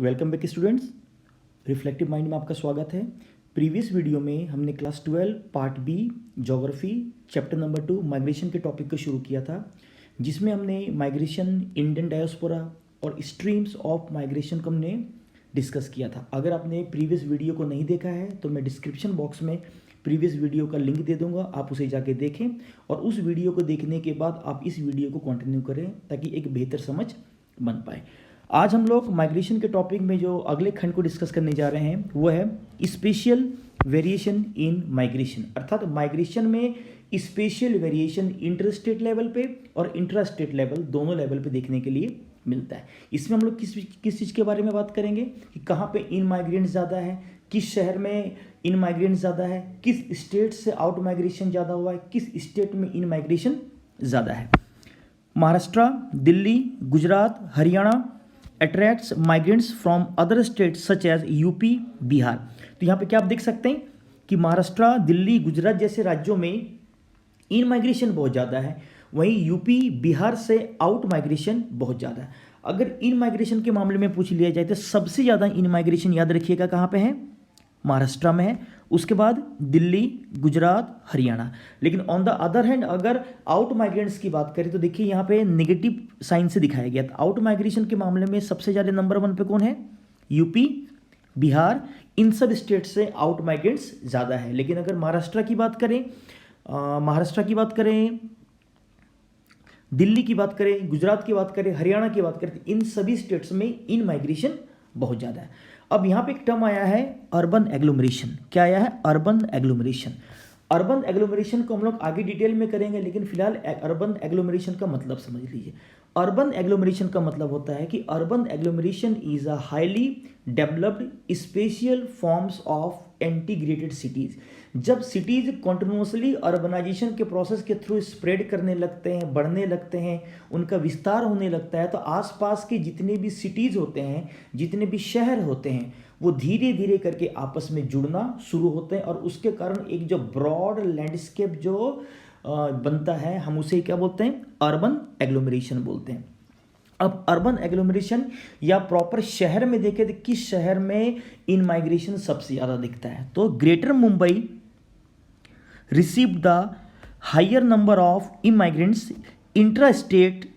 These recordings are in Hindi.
Welcome back students. Reflective mind में आपका स्वागत है। प्रीवियस वीडियो में हमने class 12 part B geography chapter number 2 migration के टॉपिक को शुरू किया था, जिसमें हमने माइग्रेशन, इंडियन डायस्पोरा और स्ट्रीम्स ऑफ माइग्रेशन को हमने डिस्कस किया था। अगर आपने प्रीवियस वीडियो को नहीं देखा है तो मैं डिस्क्रिप्शन बॉक्स में प्रीवियस वीडियो का लिंक दे दूंगा, आप उसे जाके देखें और उस वीडियो को देखने के बाद आप इस वीडियो को कंटिन्यू करें ताकि एक बेहतर समझ बन पाए। आज हम लोग माइग्रेशन के टॉपिक में जो अगले खंड को डिस्कस करने जा रहे हैं वो है स्पेशियल वेरिएशन इन माइग्रेशन, अर्थात माइग्रेशन में spatial variation inter state level पे और इंट्रा स्टेट लेवल दोनों लेवल पे देखने के लिए मिलता है। इसमें हम लोग किस चीज़ के बारे में बात करेंगे कि कहाँ पे इन माइग्रेंट ज़्यादा है, किस शहर में इन माइग्रेंट ज़्यादा है, किस स्टेट से आउट माइग्रेशन ज़्यादा हुआ है, किस स्टेट में इन माइग्रेशन ज़्यादा है। Maharashtra, Delhi, Gujarat, Haryana attracts migrants from other states such as UP, Bihar. तो यहाँ पे क्या आप देख सकते हैं कि महाराष्ट्र, दिल्ली, गुजरात जैसे राज्यों में इन माइग्रेशन बहुत ज़्यादा है, वहीं यूपी, बिहार से आउट माइग्रेशन बहुत ज़्यादा है। अगर इन माइग्रेशन के मामले में पूछ लिया जाए तो सबसे ज़्यादा इन माइग्रेशन याद रखिएगा कहाँ पे है, महाराष्ट्र में है, उसके बाद दिल्ली, गुजरात, हरियाणा। लेकिन ऑन द अदर हैंड अगर आउट माइग्रेंट्स की बात करें तो देखिए यहाँ पे नेगेटिव साइन से दिखाया गया था। आउट माइग्रेशन के मामले में सबसे ज़्यादा नंबर 1 पे कौन है, यूपी, बिहार, इन सब स्टेट से आउट माइग्रेंट्स ज़्यादा है। लेकिन अगर महाराष्ट्र की बात करें, दिल्ली की बात करें, गुजरात की बात करें, हरियाणा की बात करें, इन सभी स्टेट्स में इन माइग्रेशन बहुत ज़्यादा है। अब यहाँ पे एक टर्म आया है अर्बन एग्लोमरेशन। क्या आया है, अर्बन एग्लोमरेशन। अर्बन एग्लोमरेशन को हम लोग आगे डिटेल में करेंगे, लेकिन फिलहाल अर्बन एग्लोमरेशन का मतलब समझ लीजिए। अर्बन एग्लोमरेशन का मतलब होता है कि urban agglomeration is a highly developed spatial forms of integrated cities. जब सिटीज कॉन्टिन्यूसली अर्बनाइजेशन के प्रोसेस के थ्रू स्प्रेड करने लगते हैं, बढ़ने लगते हैं, उनका विस्तार होने लगता है, तो आसपास के जितने भी सिटीज़ होते हैं, जितने भी शहर होते हैं, वो धीरे धीरे करके आपस में जुड़ना शुरू होते हैं और उसके कारण एक जो ब्रॉड लैंडस्केप जो बनता है, हम उसे क्या बोलते हैं, अर्बन एग्लोमरेशन बोलते हैं। अब अर्बन एग्लोमरेशन या प्रॉपर शहर में देखें तो किस शहर में इन माइग्रेशन सबसे ज़्यादा दिखता है, तो greater Mumbai received the higher number of immigrants intra state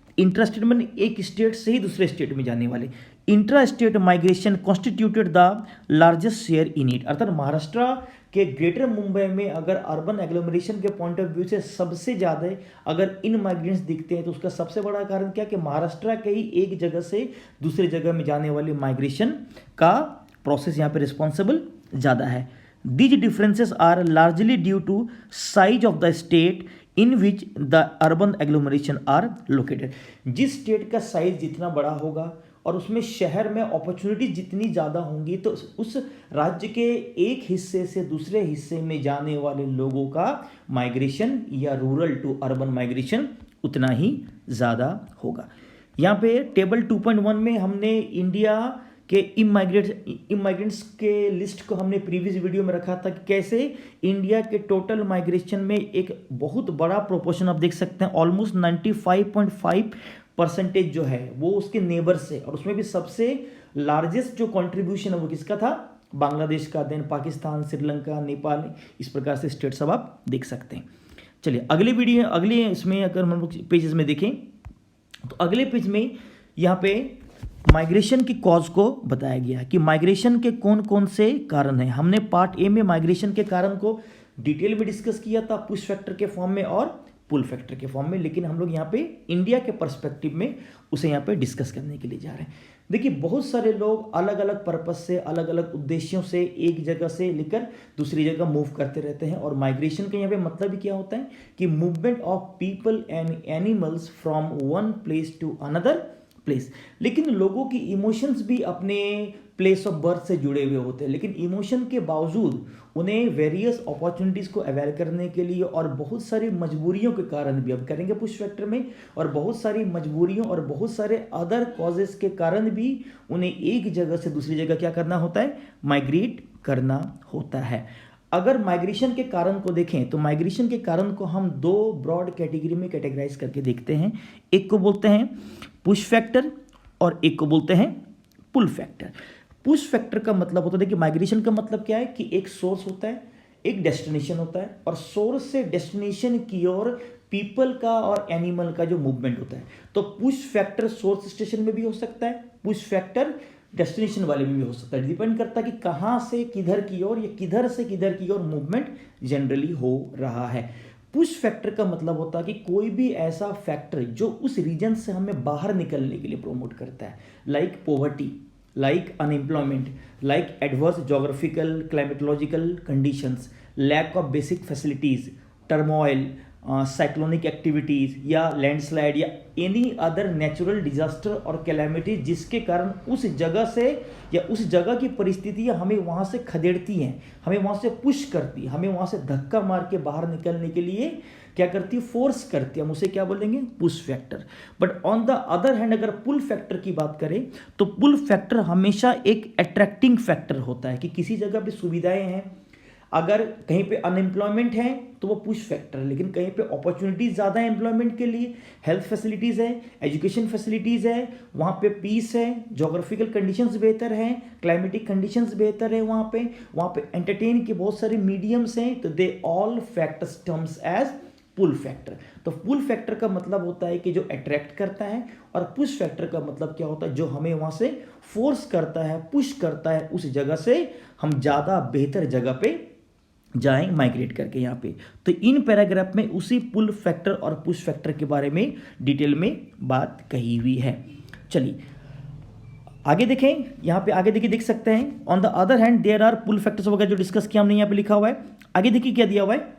मैंने एक स्टेट से ही दूसरे स्टेट में जाने वाले। Intra state migration constituted the largest share in it, अर्थात महाराष्ट्र के ग्रेटर मुंबई में अगर अर्बन एग्लोमरेशन के पॉइंट ऑफ व्यू से सबसे ज़्यादा अगर इन माइग्रेंट्स दिखते हैं तो उसका सबसे बड़ा कारण क्या कि महाराष्ट्र के ही एक जगह से दूसरी जगह में जाने वाले माइग्रेशन का प्रोसेस यहाँ पे रिस्पॉन्सिबल ज़्यादा है। These differences are largely due to size of the state in which the urban agglomeration are located। जिस स्टेट का साइज जितना बड़ा होगा और उसमें शहर में अपॉर्चुनिटी जितनी ज़्यादा होंगी तो उस राज्य के एक हिस्से से दूसरे हिस्से में जाने वाले लोगों का माइग्रेशन या रूरल टू अर्बन माइग्रेशन उतना ही ज़्यादा होगा। यहाँ पे टेबल 2.1 में हमने इंडिया के इमाइग्रेंट्स के लिस्ट को हमने प्रीवियस वीडियो में रखा था कि कैसे इंडिया के टोटल माइग्रेशन में एक बहुत बड़ा प्रोपोर्शन आप देख सकते हैं, ऑलमोस्ट 95.5% जो है वो उसके नेबर से, और उसमें भी सबसे लार्जेस्ट जो कंट्रीब्यूशन है वो किसका था, बांग्लादेश का, देन पाकिस्तान, श्रीलंका, नेपाल, इस प्रकार से स्टेट सब आप देख सकते हैं। चलिए अगले इसमें अगर हम लोग पेजेस में देखें तो अगले पेज में यहाँ पे माइग्रेशन की कॉज को बताया गया है कि माइग्रेशन के कौन कौन से कारण हैं। हमने पार्ट ए में माइग्रेशन के कारण को डिटेल में डिस्कस किया था, पुश फैक्टर के फॉर्म में और पुल फैक्टर के फॉर्म में, लेकिन हम लोग यहाँ पे इंडिया के पर्सपेक्टिव में उसे यहाँ पे डिस्कस करने के लिए जा रहे हैं। देखिए बहुत सारे लोग अलग अलग पर्पस से, अलग अलग उद्देश्यों से एक जगह से लेकर दूसरी जगह मूव करते रहते हैं, और माइग्रेशन का यहाँ पे मतलब भी क्या होता है कि movement of people and animals from one place to another place. लेकिन लोगों की इमोशंस भी अपने प्लेस ऑफ बर्थ से जुड़े हुए होते हैं, लेकिन इमोशन के बावजूद उन्हें वेरियस अपॉर्चुनिटीज़ को अवेल करने के लिए और बहुत सारी मजबूरियों के कारण भी, अब करेंगे पुश फैक्टर में, और बहुत सारी मजबूरियों और बहुत सारे अदर कॉजेस के कारण भी उन्हें एक जगह से दूसरी जगह क्या करना होता है, माइग्रेट करना होता है। अगर माइग्रेशन के कारण को देखें तो माइग्रेशन के कारण को हम दो ब्रॉड कैटेगरी में कैटेगराइज करके देखते हैं। एक को बोलते हैं पुश फैक्टर और एक को बोलते हैं पुल फैक्टर। पुश फैक्टर का मतलब होता है कि माइग्रेशन का मतलब क्या है कि एक सोर्स होता है, एक डेस्टिनेशन होता है, और सोर्स से डेस्टिनेशन की ओर पीपल का और एनिमल का जो मूवमेंट होता है। तो पुश फैक्टर सोर्स स्टेशन में भी हो सकता है, पुश फैक्टर डेस्टिनेशन वाले में भी हो सकता है। डिपेंड करता है कि कहाँ से किधर की ओर या किधर से किधर की ओर मूवमेंट जनरली हो रहा है। पुश फैक्टर का मतलब होता है कि कोई भी ऐसा फैक्टर जो उस रीजन से हमें बाहर निकलने के लिए प्रोमोट करता है, like poverty, like unemployment, like adverse geographical climatological conditions, lack of basic facilities, turmoil, cyclonic activities या लैंडस्लाइड या एनी अदर नेचुरल डिजास्टर और कैलामिटी जिसके कारण उस जगह से या उस जगह की परिस्थितियाँ हमें वहाँ से खदेड़ती हैं, हमें वहाँ से पुश करती, हमें वहाँ से धक्का मार के बाहर निकलने के लिए क्या करती है, फोर्स करती है। हम उसे क्या बोलेंगे, push factor. But on the other hand अगर पुल फैक्टर की बात करें तो पुल फैक्टर हमेशा एक अट्रैक्टिंग फैक्टर होता है कि किसी जगह पे सुविधाएं हैं, अगर कहीं पे अनएम्प्लॉयमेंट है तो वो पुश फैक्टर है, लेकिन कहीं पे अपॉर्चुनिटीज़ ज़्यादा है एम्प्लॉयमेंट के लिए, हेल्थ फैसिलिटीज़ है, एजुकेशन फैसिलिटीज़ है, वहाँ पे पीस है, जोग्राफिकल कंडीशंस बेहतर हैं, क्लाइमेटिक कंडीशंस बेहतर है, वहाँ पे एंटरटेन के बहुत सारे मीडियम्स हैं, तो they all factors terms as pull factor. तो पुल फैक्टर का मतलब होता है कि जो अट्रैक्ट करता है, और पुश फैक्टर का मतलब क्या होता है, जो हमें वहाँ से फोर्स करता है, पुश करता है उस जगह से हम ज़्यादा बेहतर जगह पे जाएं माइग्रेट करके यहाँ पे। तो इन पैराग्राफ में उसी पुल फैक्टर और पुश फैक्टर के बारे में डिटेल में बात कही हुई है। चलिए आगे देखें, यहाँ पे आगे देखिए, देख सकते हैं on the other hand there are pull factors वगैरह जो डिस्कस किया हमने यहाँ पे लिखा हुआ है। आगे देखिए क्या दिया हुआ है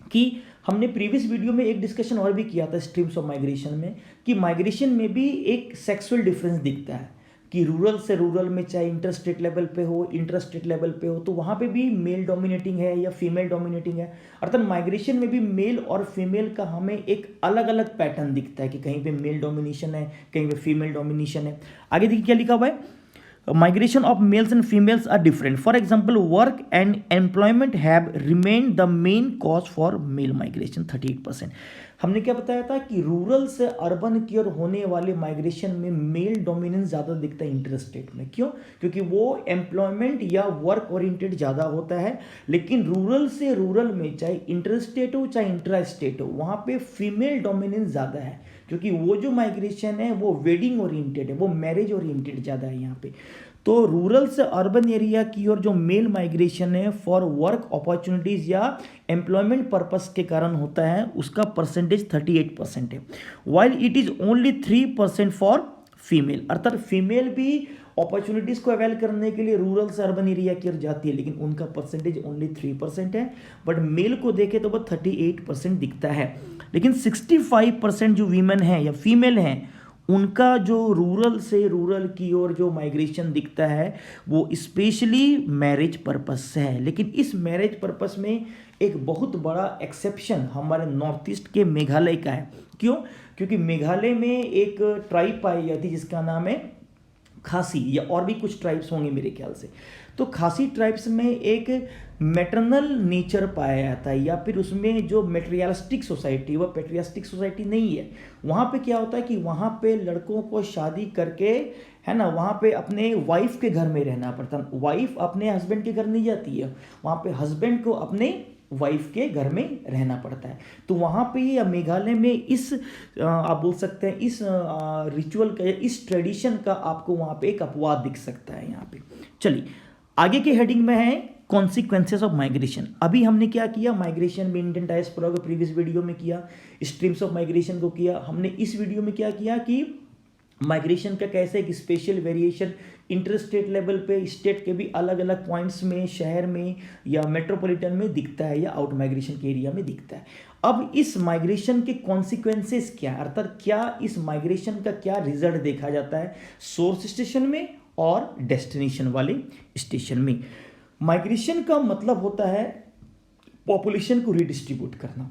कि हमने प्रीवियस वीडियो में एक डिस्कशन और भी किया था स्ट्रीम्स ऑफ माइग्रेशन में, कि माइग्रेशन में भी एक सेक्सुअल डिफरेंस दिखता है कि रूरल से रूरल में चाहे इंटर स्टेट लेवल पे हो, इंटर स्टेट लेवल पे हो, तो वहाँ पे भी मेल डोमिनेटिंग है या फीमेल डोमिनेटिंग है। अर्थात माइग्रेशन में भी मेल और फीमेल का हमें एक अलग अलग पैटर्न दिखता है कि कहीं पे मेल डोमिनेशन है, कहीं पे फीमेल डोमिनेशन है। आगे देखिए क्या लिखा हुआ है, migration of males and females are different. For example, work and employment have remained the main cause for male migration 38%. हमने क्या बताया था कि रूरल से अर्बन की ओर होने वाले माइग्रेशन में मेल डोमिनेंस ज़्यादा दिखता है इंटर स्टेट में। क्यों? क्योंकि वो एम्प्लॉयमेंट या वर्क ओरिएंटेड ज़्यादा होता है। लेकिन रूरल से रूरल में चाहे इंटर स्टेट हो चाहे इंट्रा स्टेट हो, वहाँ पे फीमेल डोमिनेंस ज़्यादा है, क्योंकि वो जो माइग्रेशन है वो वेडिंग ओरिएंटेड है, वो मैरिज ओरिएंटेड ज़्यादा है यहाँ पे। तो रूरल से अर्बन एरिया की ओर जो मेल माइग्रेशन है फॉर वर्क अपॉर्चुनिटीज़ या एम्प्लॉयमेंट पर्पस के कारण होता है, उसका परसेंटेज 38% है, while it is only 3% for female. अर्थात फीमेल भी अपॉर्चुनिटीज़ को अवेल करने के लिए रूरल से अर्बन एरिया की ओर जाती है, लेकिन उनका परसेंटेज ओनली 3% है। बट मेल को देखें तो वो 38% दिखता है। लेकिन 65% जो वीमेन हैं या फीमेल हैं, उनका जो रूरल से रूरल की ओर जो माइग्रेशन दिखता है वो स्पेशली मैरिज पर्पस से है। लेकिन इस मैरिज पर्पस में एक बहुत बड़ा एक्सेप्शन हमारे नॉर्थ ईस्ट के मेघालय का है। क्यों? क्योंकि मेघालय में एक ट्राइब पाई जाती है जिसका नाम है खासी, या और भी कुछ ट्राइब्स होंगे मेरे ख्याल से। तो खासी ट्राइब्स में एक मैटरनल नेचर पाया जाता है, या फिर उसमें जो मेटेरियलिस्टिक सोसाइटी, वह पेट्रियास्टिक सोसाइटी नहीं है। वहाँ पे क्या होता है कि वहाँ पे लड़कों को शादी करके, है ना, वहाँ पे अपने वाइफ के घर में रहना पड़ता है। वाइफ अपने हस्बैंड के घर नहीं जाती है, वहाँ पे हस्बैंड को अपने वाइफ के घर में रहना पड़ता है। तो वहाँ पे या मेघालय में इस आप बोल सकते हैं इस रिचुअल का या इस ट्रेडिशन का आपको वहाँ पे एक अपवाद दिख सकता है यहाँ पे। चलिए आगे के हेडिंग में है कॉन्सिक्वेंसेस ऑफ माइग्रेशन। अभी हमने क्या किया, माइग्रेशन में इंडियन डायस्पोरा को प्रीवियस वीडियो में किया, स्ट्रीम्स ऑफ माइग्रेशन को किया। हमने इस वीडियो में क्या किया कि माइग्रेशन का कैसे एक special variation inter state level पे, स्टेट के भी अलग अलग पॉइंट्स में, शहर में या मेट्रोपॉलिटन में दिखता है या आउट माइग्रेशन के एरिया में दिखता है। अब इस माइग्रेशन के कॉन्सिक्वेंसेस क्या, अर्थात क्या इस माइग्रेशन का क्या रिजल्ट देखा जाता है सोर्स स्टेशन में और डेस्टिनेशन वाले स्टेशन में। माइग्रेशन का मतलब होता है पॉपुलेशन को रिडिस्ट्रीब्यूट करना।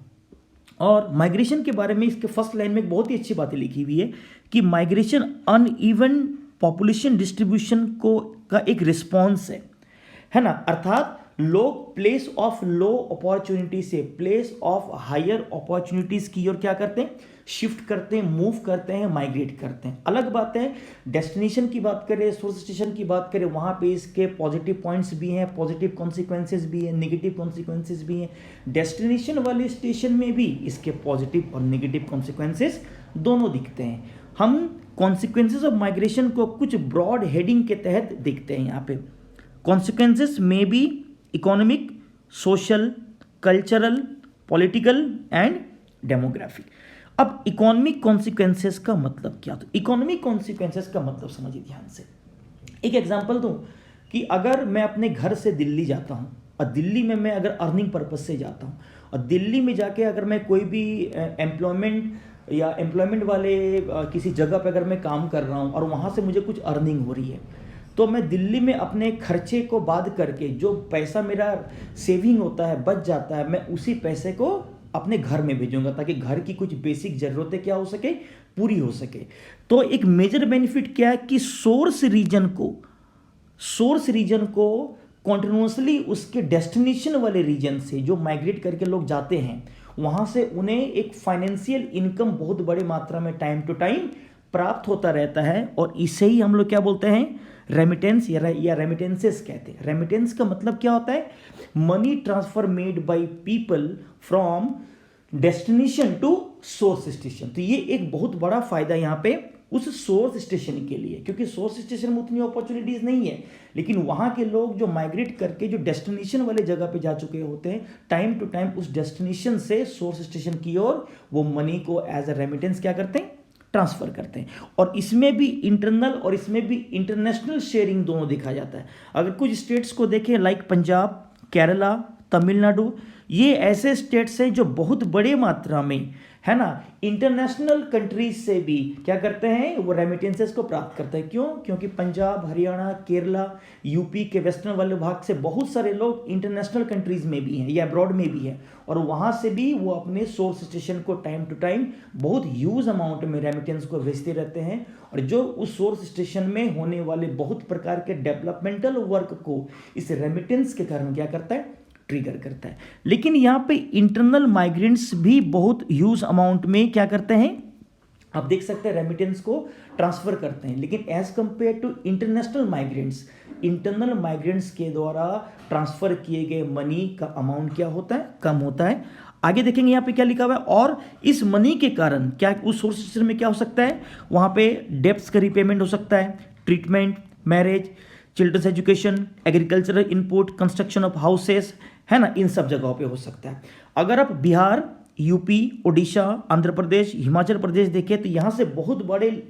और माइग्रेशन के बारे में इसके फर्स्ट लाइन में बहुत ही अच्छी बातें लिखी हुई है कि माइग्रेशन अनइवन पॉपुलेशन डिस्ट्रीब्यूशन को का एक रिस्पॉन्स है ना। अर्थात लोग प्लेस ऑफ लो अपॉर्चुनिटी से प्लेस ऑफ हायर अपॉर्चुनिटीज की ओर क्या करते हैं, शिफ्ट करते हैं, मूव करते हैं, माइग्रेट करते हैं। अलग बात है डेस्टिनेशन की बात करें, सोर्स स्टेशन की बात करें, वहां पे इसके पॉजिटिव पॉइंट्स भी हैं, पॉजिटिव कॉन्सिक्वेंसेज भी हैं, नेगेटिव कॉन्सिक्वेंसेज भी हैं। डेस्टिनेशन वाले स्टेशन में भी इसके पॉजिटिव और नेगेटिव कॉन्सिक्वेंसेज दोनों दिखते हैं। हम कॉन्सिक्वेंसेज ऑफ माइग्रेशन को कुछ ब्रॉड हेडिंग के तहत देखते हैं। यहाँ पे कॉन्सिक्वेंसेज में be economic, social, cultural, political and demographic. अब इकोनॉमिक कॉन्सिक्वेंसेस का मतलब क्या? तो इकोनॉमिक कॉन्सिक्वेंसेस का मतलब समझिए ध्यान से। एक एग्जांपल दूं कि अगर मैं अपने घर से दिल्ली जाता हूं और दिल्ली में मैं अगर अर्निंग पर्पज से जाता हूं और दिल्ली में जाके अगर मैं कोई भी एम्प्लॉयमेंट वाले किसी जगह पे अगर मैं काम कर रहा हूं और वहां से मुझे कुछ अर्निंग हो रही है, तो मैं दिल्ली में अपने खर्चे को बाद करके जो पैसा मेरा सेविंग होता है, बच जाता है, मैं उसी पैसे को अपने घर में भेजूंगा ताकि घर की कुछ बेसिक जरूरतें क्या हो सके, पूरी हो सके। तो एक मेजर बेनिफिट क्या है कि सोर्स रीजन को कॉन्टिन्यूसली उसके डेस्टिनेशन वाले रीजन से जो माइग्रेट करके लोग जाते हैं, वहां से उन्हें एक फाइनेंशियल इनकम बहुत बड़ी मात्रा में टाइम टू टाइम प्राप्त होता रहता है। और इसे ही हम लोग क्या बोलते हैं, रेमिटेंस या रेमिटेंसेस कहते हैं। रेमिटेंस का मतलब क्या होता है, money transfer made by people from destination to source station. तो ये एक बहुत बड़ा फायदा यहाँ पे उस सोर्स स्टेशन के लिए, क्योंकि सोर्स स्टेशन में उतनी अपॉर्चुनिटीज नहीं है, लेकिन वहां के लोग जो माइग्रेट करके जो डेस्टिनेशन वाले जगह पे जा चुके होते हैं, टाइम टू टाइम उस डेस्टिनेशन से सोर्स स्टेशन की ओर वो मनी को एज अ रेमिटेंस क्या करते हैं, ट्रांसफर करते हैं। और इसमें भी इंटरनल और इसमें भी इंटरनेशनल शेयरिंग दोनों देखा जाता है। अगर कुछ स्टेट्स को देखें लाइक पंजाब, केरला, तमिलनाडु, ये ऐसे स्टेट्स हैं जो बहुत बड़े मात्रा में, है ना, इंटरनेशनल कंट्रीज से भी क्या करते हैं, वो रेमिटेंसेस को प्राप्त करते हैं। क्यों? क्योंकि पंजाब, हरियाणा, केरला, यूपी के वेस्टर्न वाले भाग से बहुत सारे लोग इंटरनेशनल कंट्रीज में भी हैं या अब्रॉड में भी हैं, और वहाँ से भी वो अपने सोर्स स्टेशन को टाइम टू टाइम बहुत ह्यूज अमाउंट में रेमिटेंस को भेजते रहते हैं। और जो उस सोर्स स्टेशन में होने वाले बहुत प्रकार के डेवलपमेंटल वर्क को इस रेमिटेंस के कारण क्या करता है, ट्रिगर करता है। लेकिन यहाँ पे इंटरनल माइग्रेंट्स भी बहुत ह्यूज अमाउंट में क्या करते हैं, आप देख सकते हैं, रेमिटेंस को ट्रांसफर करते हैं। लेकिन as compare to international migrants, internal migrants के द्वारा ट्रांसफर किए गए मनी का अमाउंट क्या होता है, कम होता है। आगे देखेंगे यहाँ पे क्या लिखा हुआ है, और इस मनी के कारण क्या उस सोर्स सिस्टम में क्या हो सकता है, वहाँ पे डेब्ट्स का रिपेमेंट हो सकता है, treatment, marriage, childrens education, agricultural input, construction of houses, है ना, इन सब जगहों पे हो सकता है। अगर आप बिहार, यूपी, उड़ीसा, आंध्र प्रदेश, हिमाचल प्रदेश देखें तो यहाँ से बहुत बड़े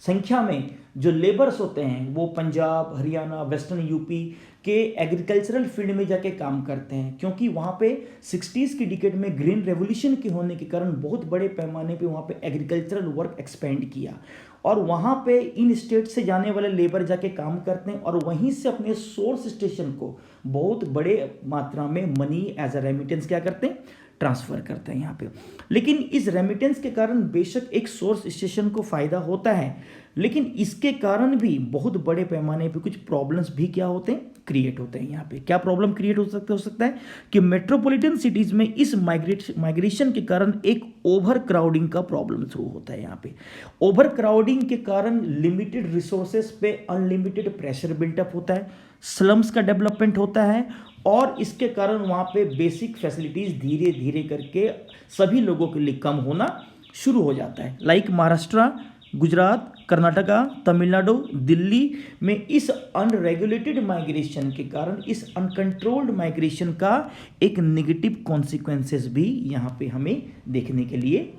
संख्या में जो लेबर्स होते हैं वो पंजाब, हरियाणा, वेस्टर्न यूपी के एग्रीकल्चरल फील्ड में जाके काम करते हैं, क्योंकि वहाँ पे 60s की डिकेड में ग्रीन रेवोल्यूशन के होने के कारण बहुत बड़े पैमाने पे वहाँ पे एग्रीकल्चरल वर्क एक्सपेंड किया, और वहाँ पे इन स्टेट से जाने वाले लेबर जाके काम करते हैं और वहीं से अपने सोर्स स्टेशन को बहुत बड़े मात्रा में मनी एज अ रेमिटेंस क्या करते हैं, ट्रांसफर करते हैं यहाँ पे। लेकिन इस रेमिटेंस के कारण बेशक एक सोर्स स्टेशन को फायदा होता है, लेकिन इसके कारण भी बहुत बड़े पैमाने पे कुछ प्रॉब्लम्स भी क्या होते हैं, क्रिएट होते हैं। यहाँ पे क्या प्रॉब्लम क्रिएट हो सकता है कि मेट्रोपॉलिटन सिटीज में इस माइग्रेशन के कारण एक ओवर क्राउडिंग का प्रॉब्लम शुरू होता है। यहाँ पे ओवर क्राउडिंग के कारण लिमिटेड रिसोर्सेज पे अनलिमिटेड प्रेशर बिल्टअप होता है, स्लम्स का डेवलपमेंट होता है, और इसके कारण वहाँ पे बेसिक फैसिलिटीज धीरे धीरे करके सभी लोगों के लिए कम होना शुरू हो जाता है। लाइक महाराष्ट्र, गुजरात, कर्नाटका, तमिलनाडु, दिल्ली में इस अनरेगुलेटेड माइग्रेशन के कारण, इस अनकंट्रोल्ड माइग्रेशन का एक नेगेटिव कॉन्सिक्वेंसेस भी यहाँ पे हमें देखने के लिए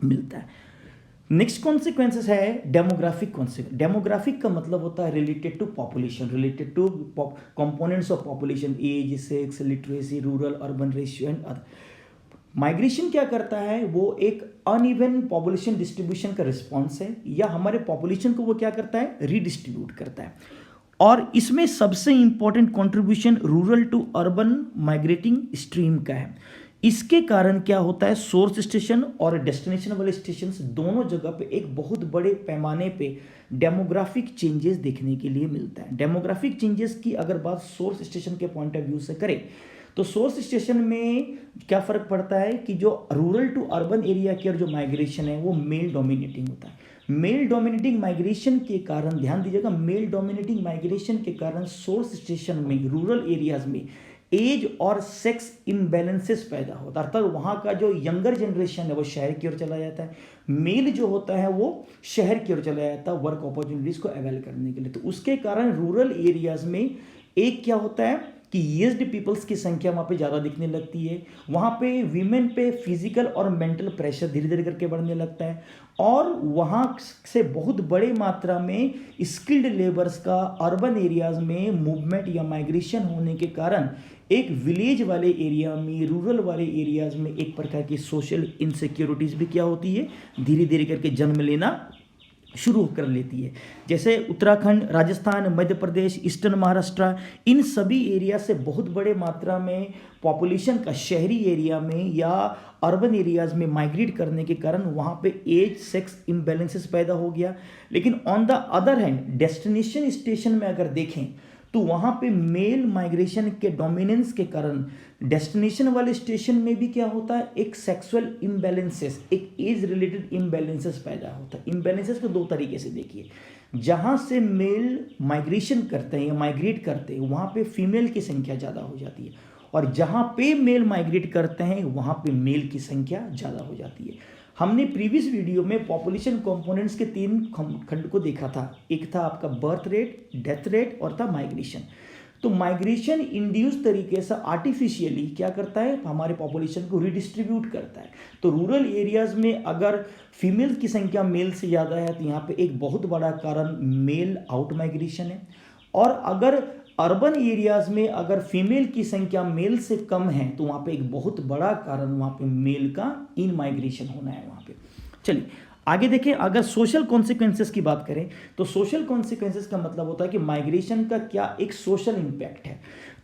मिलता है। नेक्स्ट कॉन्सिक्वेंसेस है डेमोग्राफिक कॉन्सिक्वेंस। डेमोग्राफिक का मतलब होता है related to population, related to components of population, age, sex, literacy, rural urban ratio and other. Migration क्या करता है, वो एक अनइवन पॉपुलेशन डिस्ट्रीब्यूशन का रिस्पॉन्स है, या हमारे पॉपुलेशन को वो क्या करता है, रीडिस्ट्रीब्यूट करता है। और इसमें सबसे important contribution rural to urban migrating stream का है। इसके कारण क्या होता है, सोर्स स्टेशन और डेस्टिनेशन वाले स्टेशन दोनों जगह पे एक बहुत बड़े पैमाने पे डेमोग्राफिक चेंजेस देखने के लिए मिलता है। डेमोग्राफिक चेंजेस की अगर बात सोर्स स्टेशन के पॉइंट ऑफ व्यू से करें तो सोर्स स्टेशन में क्या फ़र्क पड़ता है कि जो रूरल टू अर्बन एरिया की जो माइग्रेशन है वो मेल डोमिनेटिंग होता है। मेल डोमिनेटिंग माइग्रेशन के कारण, ध्यान दीजिएगा, मेल डोमिनेटिंग माइग्रेशन के कारण सोर्स स्टेशन में, रूरल एरियाज में एज और सेक्स इम्बैलेंसेस पैदा होता है, अर्थात वहाँ का जो यंगर जनरेशन है वो शहर की ओर चला जाता है, मेल जो होता है वो शहर की ओर चला जाता है वर्क अपॉर्चुनिटीज़ को अवेल करने के लिए। तो उसके कारण रूरल एरियाज में एक क्या होता है कि एज्ड पीपल्स की संख्या वहाँ पे ज़्यादा दिखने लगती है, वहाँ पे वीमेन पे फिजिकल और मेंटल प्रेशर धीरे धीरे करके बढ़ने लगता है, और वहाँ से बहुत बड़े मात्रा में स्किल्ड लेबर्स का अर्बन एरियाज में मूवमेंट या माइग्रेशन होने के कारण एक विलेज वाले एरिया में, रूरल वाले एरियाज में एक प्रकार की सोशल इनसिक्योरिटीज़ भी क्या होती है, धीरे धीरे करके जन्म लेना शुरू कर लेती है। जैसे उत्तराखंड, राजस्थान, मध्य प्रदेश, ईस्टर्न महाराष्ट्र, इन सभी एरिया से बहुत बड़े मात्रा में पॉपुलेशन का शहरी एरिया में या अर्बन एरियाज में माइग्रेट करने के कारण वहाँ पे एज सेक्स इम्बैलेंसेस पैदा हो गया। लेकिन on the other hand destination station में अगर देखें तो वहाँ पे मेल माइग्रेशन के डोमिनेंस के कारण डेस्टिनेशन वाले स्टेशन में भी क्या होता है, एक सेक्सुअल इम्बैलेंसेस, एक एज रिलेटेड इम्बैलेंसेस पैदा होता है। इम्बैलेंसेस को दो तरीके से देखिए, जहाँ से मेल माइग्रेशन करते हैं या माइग्रेट करते हैं वहाँ पे फीमेल की संख्या ज़्यादा हो जाती है, और जहाँ पे मेल माइग्रेट करते हैं वहाँ पे मेल की संख्या ज़्यादा हो जाती है। हमने प्रीवियस वीडियो में पॉपुलेशन कंपोनेंट्स के 3 खंड को देखा था, एक था आपका बर्थ रेट, डेथ रेट और था माइग्रेशन। तो माइग्रेशन इंड्यूस तरीके से आर्टिफिशियली क्या करता है, हमारे पॉपुलेशन को रिडिस्ट्रीब्यूट करता है। तो रूरल एरियाज में अगर फीमेल की संख्या मेल से ज़्यादा है तो यहाँ पे एक बहुत बड़ा कारण मेल आउट माइग्रेशन है, और अगर अर्बन एरियाज में अगर फीमेल की संख्या मेल से कम है तो वहाँ पे एक बहुत बड़ा कारण वहाँ पे मेल का इन माइग्रेशन होना है वहाँ पे। चलिए आगे देखें, अगर सोशल कॉन्सिक्वेंसेस की बात करें तो सोशल कॉन्सिक्वेंसेस का मतलब होता है कि माइग्रेशन का क्या एक सोशल इम्पैक्ट है।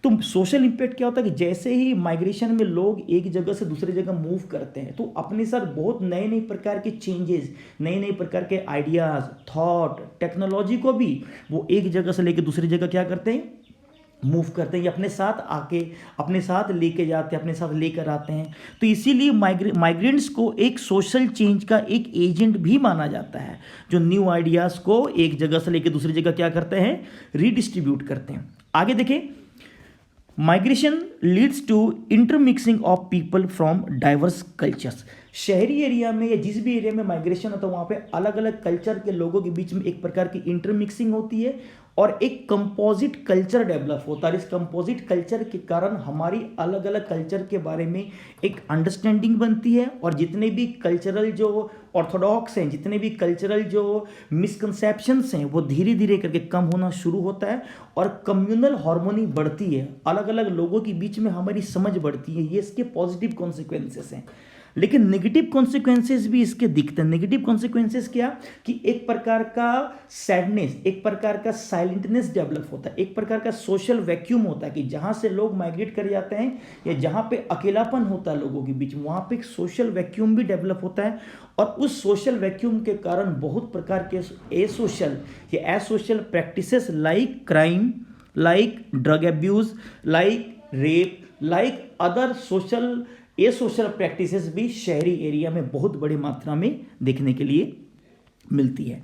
तो सोशल इम्पैक्ट क्या होता है कि जैसे ही माइग्रेशन में लोग एक जगह से दूसरी जगह मूव करते हैं तो अपने साथ बहुत नए नए प्रकार के चेंजेस, नए नए प्रकार के आइडियाज़, थॉट, टेक्नोलॉजी को भी वो एक जगह से लेकर दूसरी जगह क्या करते हैं, मूव करते हैं, या अपने साथ आके अपने साथ लेके जाते हैं, अपने साथ लेकर आते हैं। तो इसीलिए माइग्रेंट्स को एक सोशल चेंज का एक एजेंट भी माना जाता है, जो न्यू आइडियाज़ को एक जगह से लेकर दूसरी जगह क्या करते हैं, रीडिस्ट्रीब्यूट करते हैं। आगे देखें, migration leads to intermixing of people from diverse cultures. शहरी एरिया में या जिस भी एरिया में माइग्रेशन होता है वहाँ पे अलग अलग कल्चर के लोगों के बीच में एक प्रकार की इंटरमिक्सिंग होती है और एक कंपोजिट कल्चर डेवलप होता है। इस कंपोजिट कल्चर के कारण हमारी अलग अलग कल्चर के बारे में एक अंडरस्टैंडिंग बनती है, और जितने भी कल्चरल जो ऑर्थोडॉक्स हैं, जितने भी कल्चरल जो मिसकंसेप्शंस हैं वो धीरे धीरे करके कम होना शुरू होता है, और कम्युनल हार्मोनी बढ़ती है, अलग अलग लोगों के बीच में हमारी समझ बढ़ती है। ये इसके पॉजिटिव कॉन्सिक्वेंसेस हैं। लेकिन नेगेटिव कॉन्सिक्वेंसेस भी इसके दिखते हैं। नेगेटिव कॉन्सिक्वेंसेस क्या, कि एक प्रकार का सैडनेस, एक प्रकार का साइलेंटनेस डेवलप होता है, एक प्रकार का सोशल वैक्यूम होता है कि जहाँ से लोग माइग्रेट कर जाते हैं या जहाँ पे अकेलापन होता है लोगों के बीच में, वहाँ पे एक सोशल वैक्यूम भी डेवलप होता है, और उस सोशल वैक्यूम के कारण बहुत प्रकार के एसोशल या asocial practices like crime, like drug abuse, like rape, like other social ये सोशल प्रैक्टिसेस भी शहरी एरिया में बहुत बड़ी मात्रा में देखने के लिए मिलती है।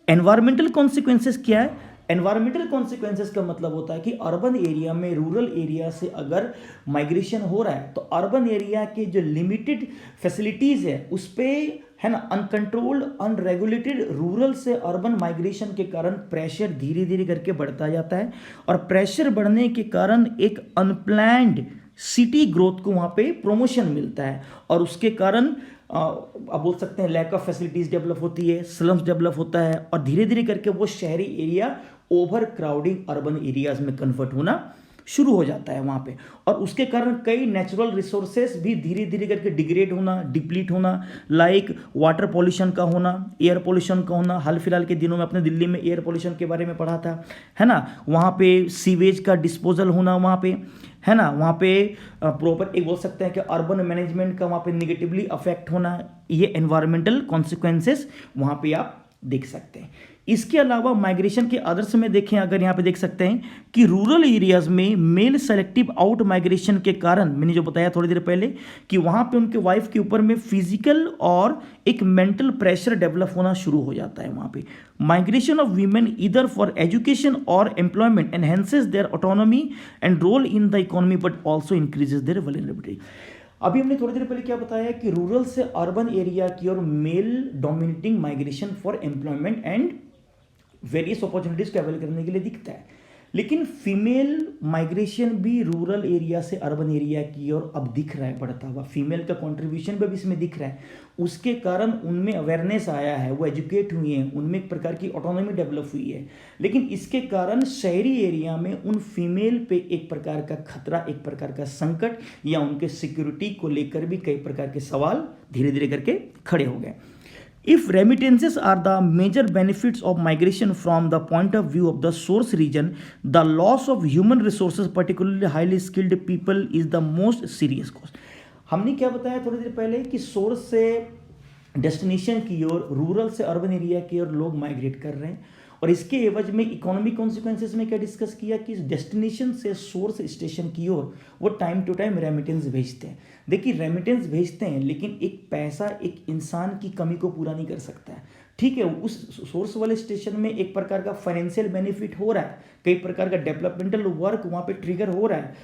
एनवायरमेंटल कॉन्सिक्वेंसेस क्या है? एनवायरमेंटल कॉन्सिक्वेंसेस का मतलब होता है कि अर्बन एरिया में रूरल एरिया से अगर माइग्रेशन हो रहा है तो अर्बन एरिया के जो लिमिटेड फैसिलिटीज़ है उस पर है ना, अनकंट्रोल्ड अनरेगुलेटेड रूरल से अर्बन माइग्रेशन के कारण प्रेशर धीरे धीरे करके बढ़ता जाता है, और प्रेशर बढ़ने के कारण एक अनप्लैन्ड सिटी ग्रोथ को वहाँ पे प्रमोशन मिलता है, और उसके कारण आप बोल सकते हैं लैक ऑफ फैसिलिटीज़ डेवलप होती है, स्लम्स डेवलप होता है, और धीरे धीरे करके वो शहरी area over crowding urban areas में कन्वर्ट होना शुरू हो जाता है वहाँ पे, और उसके कारण कई नेचुरल रिसोर्सेस भी धीरे धीरे करके डिग्रेड होना, डिप्लीट होना, लाइक वाटर पॉल्यूशन का होना, एयर पॉल्यूशन का होना। हाल फिलहाल के दिनों में अपने दिल्ली में एयर पॉल्यूशन के बारे में पढ़ा था, है ना, वहाँ पे सीवेज का डिस्पोजल होना वहाँ पे, है ना, वहाँ पे प्रॉपर एक बोल सकते हैं कि अर्बन मैनेजमेंट का वहाँ पे निगेटिवली अफेक्ट होना, ये एनवायरमेंटल कॉन्सिक्वेंसेस वहाँ पे आप देख सकते हैं। इसके अलावा माइग्रेशन के अदर्स में देखें, अगर यहाँ पे देख सकते हैं कि रूरल एरियाज में मेल सेलेक्टिव आउट माइग्रेशन के कारण, मैंने जो बताया थोड़ी देर पहले कि वहाँ पे उनके वाइफ के ऊपर में फिजिकल और एक मेंटल प्रेशर डेवलप होना शुरू हो जाता है वहाँ पे। Migration of women either for education और employment enhances their autonomy and role in the economy but also increases their vulnerability. अभी हमने थोड़ी देर पहले क्या बताया कि रूरल से अर्बन एरिया की और male dominating migration for employment and various opportunities को अवेल करने के लिए दिखता है, लेकिन फीमेल माइग्रेशन भी रूरल एरिया से अर्बन एरिया की ओर अब दिख रहा है बढ़ता हुआ। फीमेल का कंट्रीब्यूशन भी इसमें दिख रहा है, उसके कारण उनमें अवेयरनेस आया है, वो एजुकेट हुई हैं, उनमें एक प्रकार की ऑटोनॉमी डेवलप हुई है। लेकिन इसके कारण शहरी एरिया में उन फीमेल पे एक प्रकार का खतरा, एक प्रकार का संकट या उनके सिक्योरिटी को लेकर भी कई प्रकार के सवाल धीरे धीरे करके खड़े हो गए। If remittances are the major benefits of migration from the point of view of the source region, the loss of human resources, particularly highly skilled people, is the most serious cost. हमने क्या बताया थोड़ी देर पहले कि सोर्स से डेस्टिनेशन की ओर, रूरल से अर्बन एरिया की ओर लोग माइग्रेट कर रहे हैं, और इसके एवज में इकोनॉमिक कॉन्सिक्वेंसेस में क्या डिस्कस किया कि डेस्टिनेशन से सोर्स स्टेशन की ओर वो टाइम टू टाइम रेमिटेंस भेजते हैं। देखिए रेमिटेंस भेजते हैं, लेकिन एक पैसा एक इंसान की कमी को पूरा नहीं कर सकता है। ठीक है, उस सोर्स वाले स्टेशन में एक प्रकार का फाइनेंशियल बेनिफिट हो रहा है, कई प्रकार का डेवलपमेंटल वर्क वहाँ पे ट्रिगर हो रहा है,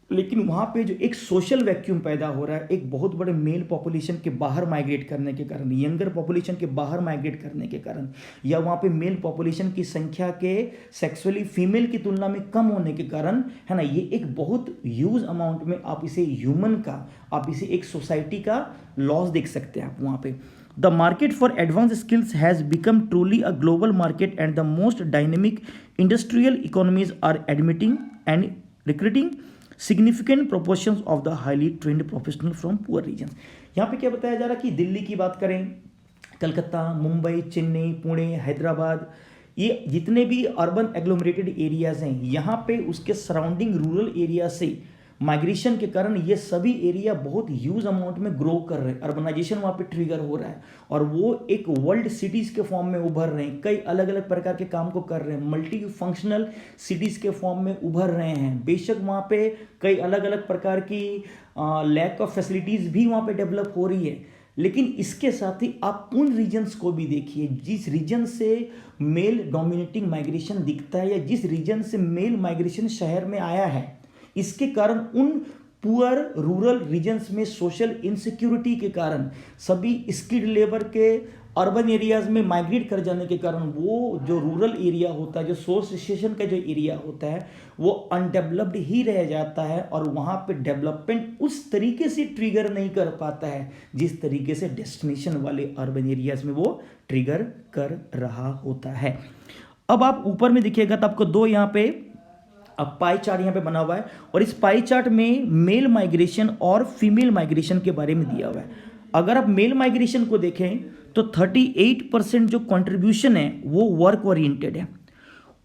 लेकिन वहाँ पे जो एक सोशल वैक्यूम पैदा हो रहा है, एक बहुत बड़े मेल पॉपुलेशन के बाहर माइग्रेट करने के कारण, यंगर पॉपुलेशन के बाहर माइग्रेट करने के कारण, या वहाँ पे मेल पॉपुलेशन की संख्या के सेक्सुअली फीमेल की तुलना में कम होने के कारण, है ना, ये एक बहुत ह्यूज अमाउंट में आप इसे ह्यूमन का, आप इसे एक सोसाइटी का लॉस देख सकते हैं आप वहाँ पे। The market for advanced skills has become truly a global market, and the most dynamic industrial economies are admitting and recruiting significant proportions of the highly trained professionals from poor regions. यहाँ पे क्या बताया जा रहा है कि दिल्ली की बात करें, कलकत्ता, मुंबई, चेन्नई, पुणे, हैदराबाद, ये जितने भी अर्बन एग्लोमरेटेड एरियाज हैं, यहाँ पे उसके सराउंडिंग रूरल एरिया से माइग्रेशन के कारण ये सभी एरिया बहुत ह्यूज अमाउंट में ग्रो कर रहे हैं, अर्बनाइजेशन वहाँ पे ट्रिगर हो रहा है, और वो एक वर्ल्ड सिटीज़ के फॉर्म में उभर रहे हैं, कई अलग अलग प्रकार के काम को कर रहे हैं, मल्टी फंक्शनल सिटीज़ के फॉर्म में उभर रहे हैं। बेशक वहाँ पे कई अलग अलग प्रकार की लैक ऑफ फैसिलिटीज़ भी वहाँ पे डेवलप हो रही है, लेकिन इसके साथ ही आप उन रीजन्स को भी देखिए जिस रीजन से मेल डोमिनेटिंग माइग्रेशन दिखता है, या जिस रीजन से मेल माइग्रेशन शहर में आया है, इसके कारण उन पुअर रूरल रीजन्स में सोशल इनसिक्योरिटी के कारण, सभी स्किल्ड लेबर के अर्बन एरियाज में माइग्रेट कर जाने के कारण, वो जो रूरल एरिया होता है, जो सोर्स स्टेशन का जो एरिया होता है, वो अनडेवलप्ड ही रह जाता है, और वहाँ पे डेवलपमेंट उस तरीके से ट्रिगर नहीं कर पाता है जिस तरीके से डेस्टिनेशन वाले अर्बन एरियाज में वो ट्रिगर कर रहा होता है। अब आप ऊपर में देखिएगा तो आपको दो यहाँ पे अब पाई चार्ट यहाँ पे बना हुआ है, और इस पाई चार्ट में मेल माइग्रेशन और फीमेल माइग्रेशन के बारे में दिया हुआ है। अगर आप मेल माइग्रेशन को देखें तो 38% जो कंट्रीब्यूशन है वो वर्क ओरिएंटेड है,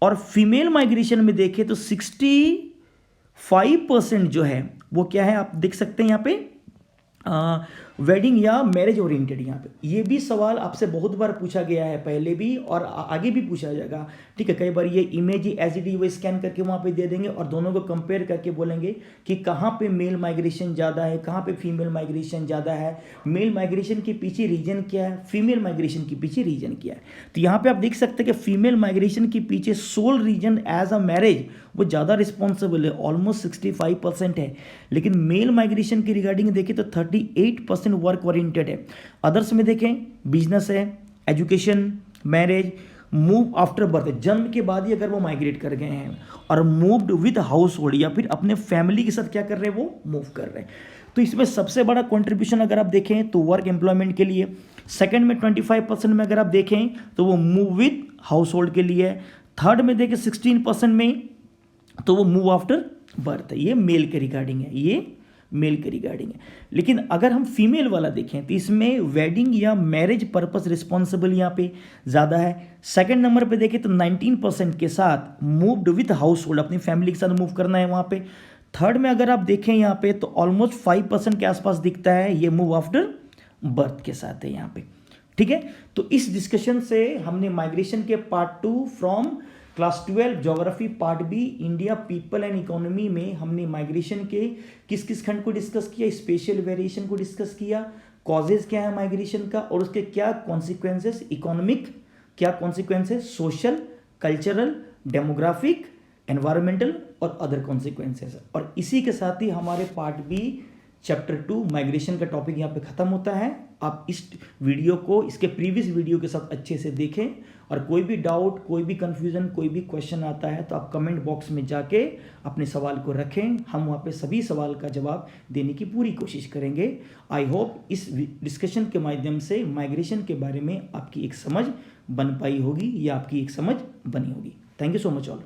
और फीमेल माइग्रेशन में देखें तो 65% जो है वो क्या है, आप देख सकते हैं यहाँ पे वेडिंग या मैरिज ओरिएंटेड। यहाँ पे ये भी सवाल आपसे बहुत बार पूछा गया है, पहले भी और आगे भी पूछा जाएगा। ठीक है, कई बार ये इमेज एज इट इज वो स्कैन करके वहाँ पे दे देंगे, और दोनों को कंपेयर करके बोलेंगे कि कहाँ पे मेल माइग्रेशन ज़्यादा है, कहाँ पे फीमेल माइग्रेशन ज़्यादा है, मेल माइग्रेशन के पीछे रीजन क्या है, फीमेल माइग्रेशन के पीछे रीजन क्या है। तो यहाँ पे आप देख सकते हैं कि फीमेल माइग्रेशन के पीछे sole reason as a marriage वो ज़्यादा रिस्पॉन्सिबल है, ऑलमोस्ट 65% है, लेकिन मेल माइग्रेशन की रिगार्डिंग देखें तो 38% वर्क ओरिएंटेड है। अदर्स में देखें बिजनेस है, education, marriage, move after birth, जन्म के बाद ही अगर वो माइग्रेट कर गए हैं, और मूव्ड विद हाउस होल्ड या फिर अपने फैमिली के साथ क्या कर रहे हैं, वो मूव कर रहे हैं। तो इसमें सबसे बड़ा कंट्रीब्यूशन अगर आप देखें तो वर्क एम्प्लॉयमेंट के लिए, सेकंड में 25% में अगर आप देखें तो वो मूव विद हाउस होल्ड के लिए, थर्ड में देखें 16% में तो वो मूव आफ्टर बर्थ है, ये मेल के रिगार्डिंग है, ये मेल के रिगार्डिंग है। लेकिन अगर हम फीमेल वाला देखें तो इसमें वेडिंग या मैरिज पर्पस रिस्पॉन्सिबल यहाँ पे ज़्यादा है। सेकंड नंबर पे देखें तो 19% के साथ मूव्ड विथ हाउस होल्ड, अपनी फैमिली के साथ मूव करना है वहाँ पे। थर्ड में अगर आप देखें यहाँ पे तो ऑलमोस्ट 5% के आसपास दिखता है, ये मूव आफ्टर बर्थ के साथ है यहाँ पे। ठीक है, तो इस डिस्कशन से हमने माइग्रेशन के part 2 from class 12 geography part B India people and economy में हमने माइग्रेशन के किस किस खंड को डिस्कस किया, स्पेशल वेरिएशन को डिस्कस किया, कॉजेज क्या है माइग्रेशन का और उसके क्या कॉन्सिक्वेंसेस, इकोनॉमिक क्या consequences, social, cultural, demographic, environmental और अदर कॉन्सिक्वेंसेस। और इसी के साथ ही हमारे पार्ट बी चैप्टर 2 माइग्रेशन का टॉपिक यहाँ पे ख़त्म होता है। आप इस वीडियो को इसके प्रीवियस वीडियो के साथ अच्छे से देखें और कोई भी डाउट, कोई भी कंफ्यूजन, कोई भी क्वेश्चन आता है तो आप कमेंट बॉक्स में जाके अपने सवाल को रखें, हम वहाँ पे सभी सवाल का जवाब देने की पूरी कोशिश करेंगे। आई होप इस डिस्कशन के माध्यम से माइग्रेशन के बारे में आपकी एक समझ बन पाई होगी या आपकी एक समझ बनी होगी। Thank you so much all.